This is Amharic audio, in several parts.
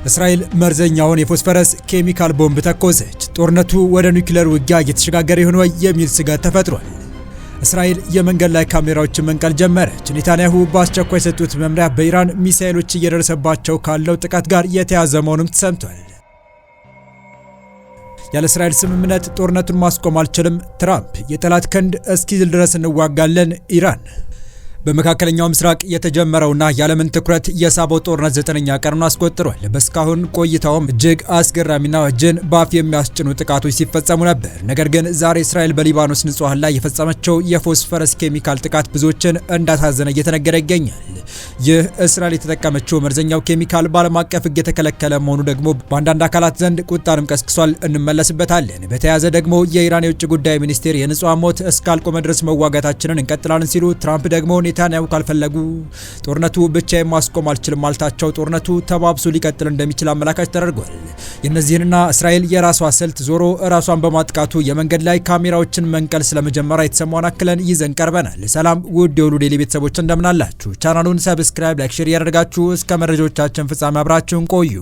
እስራኤል መርዘኛውን የፎስፈረስ ኬሚካል ቦምብ ተኮሰች። ጦርነቱ ወደ ኒውክሌር ውጊያ እየተሸጋገረ ይሆን ወይ የሚል ስጋት ተፈጥሯል። እስራኤል የመንገድ ላይ ካሜራዎችን መንቀል ጀመረች። ኔታንያሁ በአስቸኳይ የሰጡት መምሪያ በኢራን ሚሳኤሎች እየደረሰባቸው ካለው ጥቃት ጋር የተያዘ መሆኑም ተሰምቷል። ያለ እስራኤል ስምምነት ጦርነቱን ማስቆም አልችልም ትራምፕ፣ የጠላት ክንድ እስኪዝል ድረስ እንዋጋለን ኢራን። በመካከለኛው ምስራቅ የተጀመረውና ያለምን ትኩረት የሳበው ጦርነት 9ኛ ቀኑን አስቆጥሯል። በስካሁን ቆይታውም እጅግ አስገራሚና እጅን በአፍ የሚያስጭኑ ጥቃቶች ሲፈጸሙ ነበር። ነገር ግን ዛሬ እስራኤል በሊባኖስ ንጹሃን ላይ የፈጸመችው የፎስፈረስ ኬሚካል ጥቃት ብዙዎችን እንዳሳዘነ እየተነገረ ይገኛል። ይህ እስራኤል የተጠቀመችው መርዘኛው ኬሚካል በዓለም አቀፍ ሕግ የተከለከለ መሆኑ ደግሞ በአንዳንድ አካላት ዘንድ ቁጣንም ቀስቅሷል። እንመለስበታለን። በተያያዘ ደግሞ የኢራን የውጭ ጉዳይ ሚኒስቴር የንጹሃን ሞት እስካልቆመ ድረስ መዋጋታችንን እንቀጥላለን ሲሉ፣ ትራምፕ ደግሞ ኔታንያሁ ካልፈለጉ ጦርነቱ ብቻዬን ማስቆም አልችልም ማለታቸው ጦርነቱ ተባብሶ ሊቀጥል እንደሚችል አመላካች ተደርጓል። የነዚህንና እስራኤል የራሷ ስልት ዞሮ ራሷን በማጥቃቱ የመንገድ ላይ ካሜራዎችን መንቀል ስለመጀመሪያ የተሰማውን አክለን ይዘን ቀርበናል። ሰላም ውድ የሁሉ ዴይሊ ቤተሰቦች እንደምን አላችሁ? ቻናሉን ሰብስክራይብ፣ ላይክ፣ ሼር ያደርጋችሁ እስከ መረጃዎቻችን ፍጻሜ አብራችሁን ቆዩ።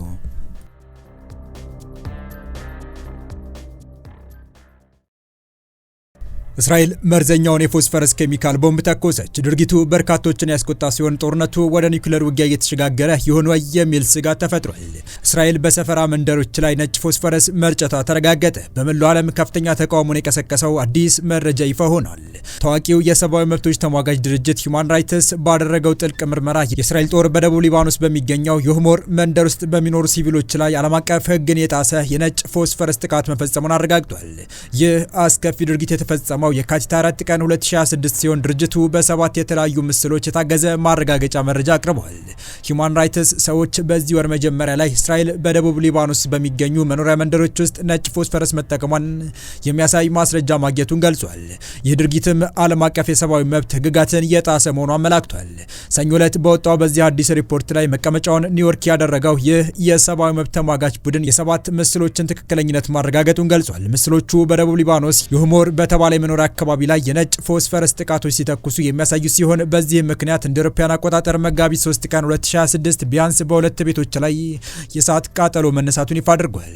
እስራኤል መርዘኛውን የፎስፈረስ ኬሚካል ቦምብ ተኮሰች። ድርጊቱ በርካቶችን ያስቆጣ ሲሆን ጦርነቱ ወደ ኒውክሌር ውጊያ እየተሸጋገረ ይሆን ወይ የሚል ስጋት ተፈጥሯል። እስራኤል በሰፈራ መንደሮች ላይ ነጭ ፎስፈረስ መርጨቷ ተረጋገጠ። በመላው ዓለም ከፍተኛ ተቃውሞን የቀሰቀሰው አዲስ መረጃ ይፋ ሆኗል። ታዋቂው የሰብአዊ መብቶች ተሟጋች ድርጅት ሂውማን ራይትስ ባደረገው ጥልቅ ምርመራ የእስራኤል ጦር በደቡብ ሊባኖስ በሚገኘው የሁሞር መንደር ውስጥ በሚኖሩ ሲቪሎች ላይ ዓለም አቀፍ ሕግን የጣሰ የነጭ ፎስፈረስ ጥቃት መፈጸሙን አረጋግጧል። ይህ አስከፊ ድርጊት የተፈጸመው የካቲት 4 ቀን 2026 ሲሆን ድርጅቱ በሰባት የተለያዩ ምስሎች የታገዘ ማረጋገጫ መረጃ አቅርቧል። ሂውማን ራይትስ ሰዎች በዚህ ወር መጀመሪያ ላይ እስራኤል በደቡብ ሊባኖስ በሚገኙ መኖሪያ መንደሮች ውስጥ ነጭ ፎስፈረስ መጠቀሟን የሚያሳይ ማስረጃ ማግኘቱን ገልጿል። ይህ ድርጊትም ዓለም አቀፍ የሰብአዊ መብት ሕግጋትን የጣሰ መሆኑ አመላክቷል። ሰኞ ዕለት በወጣው በዚህ አዲስ ሪፖርት ላይ መቀመጫውን ኒውዮርክ ያደረገው ይህ የሰብአዊ መብት ተሟጋች ቡድን የሰባት ምስሎችን ትክክለኝነት ማረጋገጡን ገልጿል። ምስሎቹ በደቡብ ሊባኖስ የሁሞር በተባለ የመኖሪያ አካባቢ ላይ የነጭ ፎስፈረስ ጥቃቶች ሲተኩሱ የሚያሳዩ ሲሆን በዚህ ምክንያት እንደ አውሮፓውያን አቆጣጠር መጋቢት 3 ቀን 2026 ቢያንስ በሁለት ቤቶች ላይ የእሳት ቃጠሎ መነሳቱን ይፋ አድርጓል።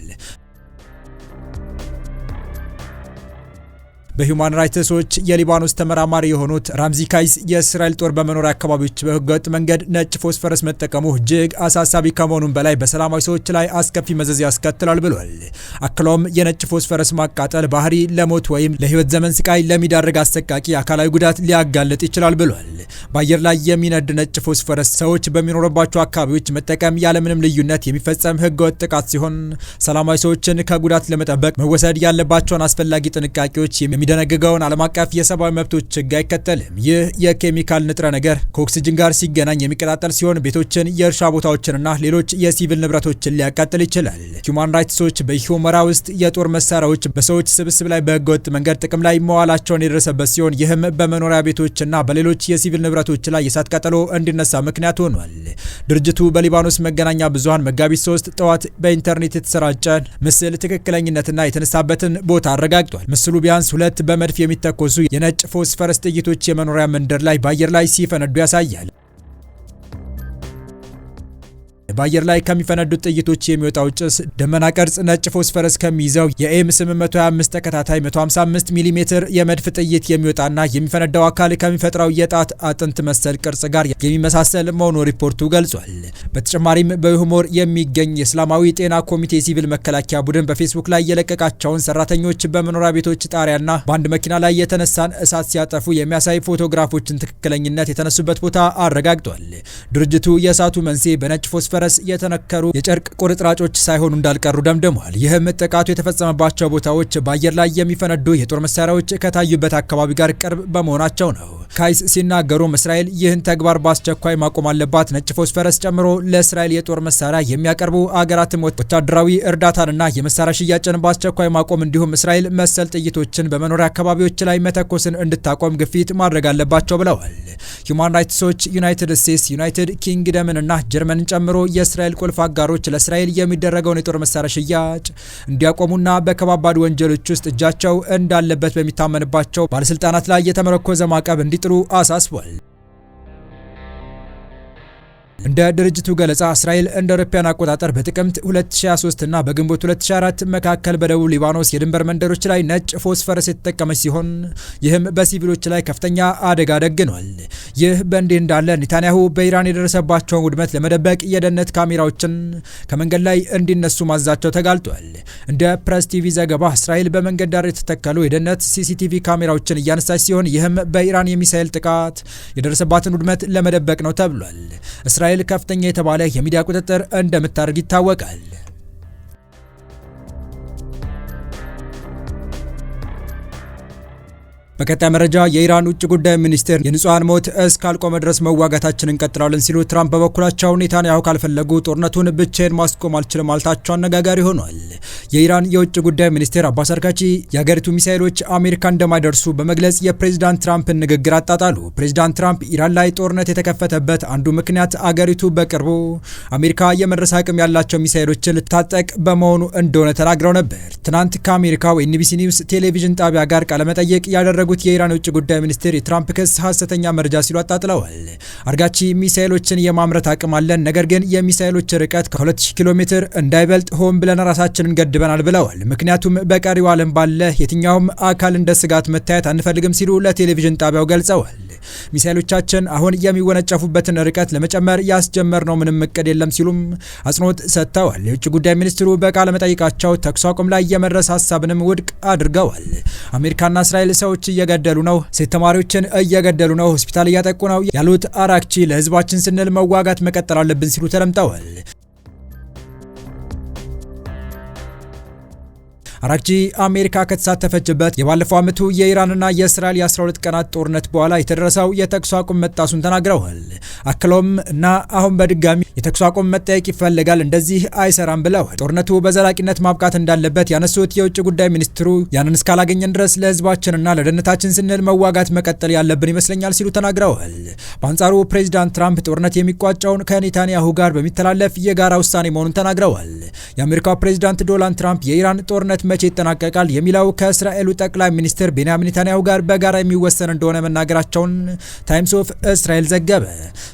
በሂውማን ራይትስ ዎች የሊባኖስ ተመራማሪ የሆኑት ራምዚ ካይስ የእስራኤል ጦር በመኖሪያ አካባቢዎች በህገወጥ መንገድ ነጭ ፎስፈረስ መጠቀሙ እጅግ አሳሳቢ ከመሆኑም በላይ በሰላማዊ ሰዎች ላይ አስከፊ መዘዝ ያስከትላል ብሏል። አክሎም የነጭ ፎስፈረስ ማቃጠል ባህሪ ለሞት ወይም ለህይወት ዘመን ስቃይ ለሚዳርግ አሰቃቂ አካላዊ ጉዳት ሊያጋልጥ ይችላል ብሏል። በአየር ላይ የሚነድ ነጭ ፎስፈረስ ሰዎች በሚኖርባቸው አካባቢዎች መጠቀም ያለምንም ልዩነት የሚፈጸም ህገወጥ ጥቃት ሲሆን ሰላማዊ ሰዎችን ከጉዳት ለመጠበቅ መወሰድ ያለባቸውን አስፈላጊ ጥንቃቄዎች የሚደነግገውን ዓለም አቀፍ የሰብአዊ መብቶች ህግ አይከተልም። ይህ የኬሚካል ንጥረ ነገር ከኦክሲጅን ጋር ሲገናኝ የሚቀጣጠል ሲሆን ቤቶችን፣ የእርሻ ቦታዎችንና ሌሎች የሲቪል ንብረቶችን ሊያቃጥል ይችላል። ሂውማን ራይትስ ዎች በሁመራ ውስጥ የጦር መሳሪያዎች በሰዎች ስብስብ ላይ በህገወጥ መንገድ ጥቅም ላይ መዋላቸውን የደረሰበት ሲሆን ይህም በመኖሪያ ቤቶችና በሌሎች የሲቪል ንብረቶች ላይ የእሳት ቃጠሎ እንዲነሳ ምክንያት ሆኗል። ድርጅቱ በሊባኖስ መገናኛ ብዙሃን መጋቢት 3 ጠዋት በኢንተርኔት የተሰራጨ ምስል ትክክለኝነትና የተነሳበትን ቦታ አረጋግጧል። ምስሉ ቢያንስ ሁለት በመድፍ የሚተኮሱ የነጭ ፎስፈረስ ጥይቶች የመኖሪያ መንደር ላይ በአየር ላይ ሲፈነዱ ያሳያል። በአየር ላይ ከሚፈነዱት ጥይቶች የሚወጣው ጭስ ደመና ቅርጽ ነጭ ፎስፈረስ ከሚይዘው የኤም 825 ተከታታይ 155 ሚሜ የመድፍ ጥይት የሚወጣና የሚፈነዳው አካል ከሚፈጥረው የጣት አጥንት መሰል ቅርጽ ጋር የሚመሳሰል መሆኑ ሪፖርቱ ገልጿል። በተጨማሪም በሁሞር የሚገኝ የእስላማዊ ጤና ኮሚቴ ሲቪል መከላከያ ቡድን በፌስቡክ ላይ የለቀቃቸውን ሰራተኞች በመኖሪያ ቤቶች ጣሪያና በአንድ መኪና ላይ የተነሳን እሳት ሲያጠፉ የሚያሳይ ፎቶግራፎችን ትክክለኝነት የተነሱበት ቦታ አረጋግጧል። ድርጅቱ የእሳቱ መንስኤ በነጭ ፎስፈረስ የተነከሩ የጨርቅ ቁርጥራጮች ሳይሆኑ እንዳልቀሩ ደምድሟል። ይህም ጥቃቱ የተፈጸመባቸው ቦታዎች በአየር ላይ የሚፈነዱ የጦር መሳሪያዎች ከታዩበት አካባቢ ጋር ቅርብ በመሆናቸው ነው። ካይስ ሲናገሩም እስራኤል ይህን ተግባር በአስቸኳይ ማቆም አለባት። ነጭ ፎስፈረስ ጨምሮ ለእስራኤል የጦር መሳሪያ የሚያቀርቡ አገራትም ወታደራዊ እርዳታንና የመሳሪያ ሽያጭን በአስቸኳይ ማቆም እንዲሁም እስራኤል መሰል ጥይቶችን በመኖሪያ አካባቢዎች ላይ መተኮስን እንድታቆም ግፊት ማድረግ አለባቸው ብለዋል። ሂውማን ራይትስ ዎች ዩናይትድ ስቴትስ፣ ዩናይትድ ኪንግደምንና ጀርመንን ጨምሮ የእስራኤል ቁልፍ አጋሮች ለእስራኤል የሚደረገውን የጦር መሳሪያ ሽያጭ እንዲያቆሙና በከባባድ ወንጀሎች ውስጥ እጃቸው እንዳለበት በሚታመንባቸው ባለስልጣናት ላይ የተመረኮዘ ማዕቀብ እንዲጥሉ አሳስቧል። እንደ ድርጅቱ ገለጻ እስራኤል እንደ አውሮፓውያን አቆጣጠር በጥቅምት 2023 እና በግንቦት 2024 መካከል በደቡብ ሊባኖስ የድንበር መንደሮች ላይ ነጭ ፎስፈረስ የተጠቀመች ሲሆን ይህም በሲቪሎች ላይ ከፍተኛ አደጋ ደግኗል። ይህ በእንዲህ እንዳለ ኔታንያሁ በኢራን የደረሰባቸውን ውድመት ለመደበቅ የደህንነት ካሜራዎችን ከመንገድ ላይ እንዲነሱ ማዛቸው ተጋልጧል። እንደ ፕሬስ ቲቪ ዘገባ እስራኤል በመንገድ ዳር የተተከሉ የደህንነት ሲሲቲቪ ካሜራዎችን እያነሳች ሲሆን ይህም በኢራን የሚሳኤል ጥቃት የደረሰባትን ውድመት ለመደበቅ ነው ተብሏል። እስራኤል ከፍተኛ የተባለ የሚዲያ ቁጥጥር እንደምታደርግ ይታወቃል። በቀጣይ መረጃ የኢራን ውጭ ጉዳይ ሚኒስቴር የንጹሃን ሞት እስካልቆመ ድረስ መዋጋታችንን እንቀጥላለን ሲሉ ትራምፕ በበኩላቸው ኔታንያሁ ካልፈለጉ ጦርነቱን ብቻዬን ማስቆም አልችልም ማለታቸው አነጋጋሪ ሆኗል። የኢራን የውጭ ጉዳይ ሚኒስቴር አባስ አርጋቺ የሀገሪቱ ሚሳኤሎች አሜሪካ እንደማይደርሱ በመግለጽ የፕሬዚዳንት ትራምፕን ንግግር አጣጣሉ። ፕሬዚዳንት ትራምፕ ኢራን ላይ ጦርነት የተከፈተበት አንዱ ምክንያት አገሪቱ በቅርቡ አሜሪካ የመድረስ አቅም ያላቸው ሚሳኤሎችን ልታጠቅ በመሆኑ እንደሆነ ተናግረው ነበር። ትናንት ከአሜሪካው ኤንቢሲ ኒውስ ቴሌቪዥን ጣቢያ ጋር ቃለመጠይቅ ያደረጉ የኢራን ውጭ ጉዳይ ሚኒስቴር የትራምፕ ክስ ሐሰተኛ መረጃ ሲሉ አጣጥለዋል። አርጋቺ ሚሳኤሎችን የማምረት አቅም አለን፣ ነገር ግን የሚሳኤሎች ርቀት ከ2000 ኪሎ ሜትር እንዳይበልጥ ሆን ብለን ራሳችንን ገድበናል ብለዋል። ምክንያቱም በቀሪው ዓለም ባለ የትኛውም አካል እንደ ስጋት መታየት አንፈልግም ሲሉ ለቴሌቪዥን ጣቢያው ገልጸዋል። ሚሳኤሎቻችን አሁን የሚወነጨፉበትን ርቀት ለመጨመር ያስጀመርነው ምንም እቅድ የለም ሲሉም አጽንኦት ሰጥተዋል። የውጭ ጉዳይ ሚኒስትሩ በቃለ መጠይቃቸው ተኩስ አቁም ላይ የመድረስ ሀሳብንም ውድቅ አድርገዋል። አሜሪካና እስራኤል ሰዎች እየገደሉ ነው፣ ሴት ተማሪዎችን እየገደሉ ነው፣ ሆስፒታል እያጠቁ ነው ያሉት አራክቺ ለህዝባችን ስንል መዋጋት መቀጠል አለብን ሲሉ ተደምጠዋል። አራክቺ አሜሪካ ከተሳተፈችበት የባለፈው ዓመቱ የኢራንና የእስራኤል የ12 ቀናት ጦርነት በኋላ የተደረሰው የተኩስ አቁም መጣሱን ተናግረዋል። አክሎም እና አሁን በድጋሚ የተኩስ አቁም መጠየቅ ይፈልጋል፣ እንደዚህ አይሰራም ብለዋል። ጦርነቱ በዘላቂነት ማብቃት እንዳለበት ያነሱት የውጭ ጉዳይ ሚኒስትሩ ያንን እስካላገኘን ድረስ ለህዝባችንና ለደህንነታችን ስንል መዋጋት መቀጠል ያለብን ይመስለኛል ሲሉ ተናግረዋል። በአንጻሩ ፕሬዚዳንት ትራምፕ ጦርነት የሚቋጨውን ከኔታንያሁ ጋር በሚተላለፍ የጋራ ውሳኔ መሆኑን ተናግረዋል። የአሜሪካው ፕሬዚዳንት ዶናልድ ትራምፕ የኢራን ጦርነት መቼ ይጠናቀቃል የሚለው ከእስራኤሉ ጠቅላይ ሚኒስትር ቤንያሚን ኔታንያሁ ጋር በጋራ የሚወሰን እንደሆነ መናገራቸውን ታይምስ ኦፍ እስራኤል ዘገበ።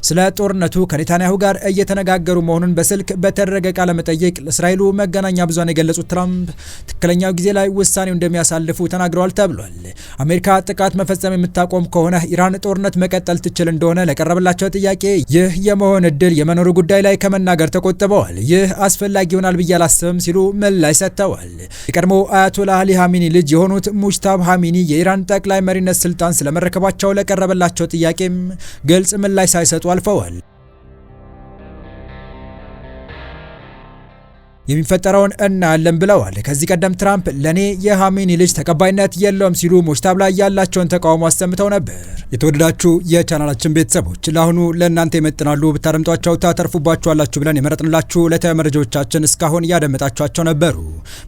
ስለ ጦርነቱ ከኔታንያሁ ጋር እየተነጋገሩ መሆኑን በስልክ በተደረገ ቃለ መጠይቅ ለእስራኤሉ መገናኛ ብዙሃን የገለጹት ትራምፕ ትክክለኛው ጊዜ ላይ ውሳኔው እንደሚያሳልፉ ተናግረዋል ተብሏል። አሜሪካ ጥቃት መፈጸም የምታቆም ከሆነ ኢራን ጦርነት መቀጠል ትችል እንደሆነ ለቀረበላቸው ጥያቄ ይህ የመሆን እድል የመኖሩ ጉዳይ ላይ ከመናገር ተቆጥበዋል። ይህ አስፈላጊ ይሆናል ብዬ አላስብም ሲሉ ምላሽ ሰጥተዋል። የቀድሞ አያቶላህ አሊ ሀሚኒ ልጅ የሆኑት ሙጅታባ ሀሚኒ የኢራን ጠቅላይ መሪነት ስልጣን ስለመረከባቸው ለቀረበላቸው ጥያቄም ግልጽ ምላሽ ሳይሰጡ አልፈዋል። የሚፈጠረውን እናያለን ብለዋል። ከዚህ ቀደም ትራምፕ ለኔ የሀሚኒ ልጅ ተቀባይነት የለውም ሲሉ ሙጅታባ ላይ ያላቸውን ተቃውሞ አሰምተው ነበር። የተወደዳችሁ የቻናላችን ቤተሰቦች ለአሁኑ ለእናንተ ይመጥናሉ ብታደምጧቸው ታተርፉባችኋላችሁ ብለን የመረጥንላችሁ ዕለታዊ መረጃዎቻችን እስካሁን እያደመጣችኋቸው ነበሩ።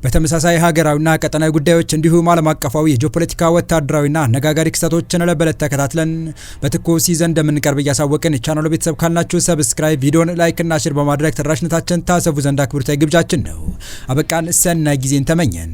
በተመሳሳይ ሀገራዊና ቀጠናዊ ጉዳዮች እንዲሁም ዓለም አቀፋዊ የጂኦፖለቲካ ወታደራዊና አነጋጋሪ ክስተቶችን ለበለት ተከታትለን በትኩስ ይዘን እንደምንቀርብ እያሳወቅን የቻናሉ ቤተሰብ ካልናችሁ ሰብስክራይብ፣ ቪዲዮን ላይክ እና ሼር በማድረግ ተደራሽነታችን ታሰፉ ዘንድ አክብሮታዊ ግብዣችን ነው። አበቃን። ሰናይ ጊዜን ተመኘን።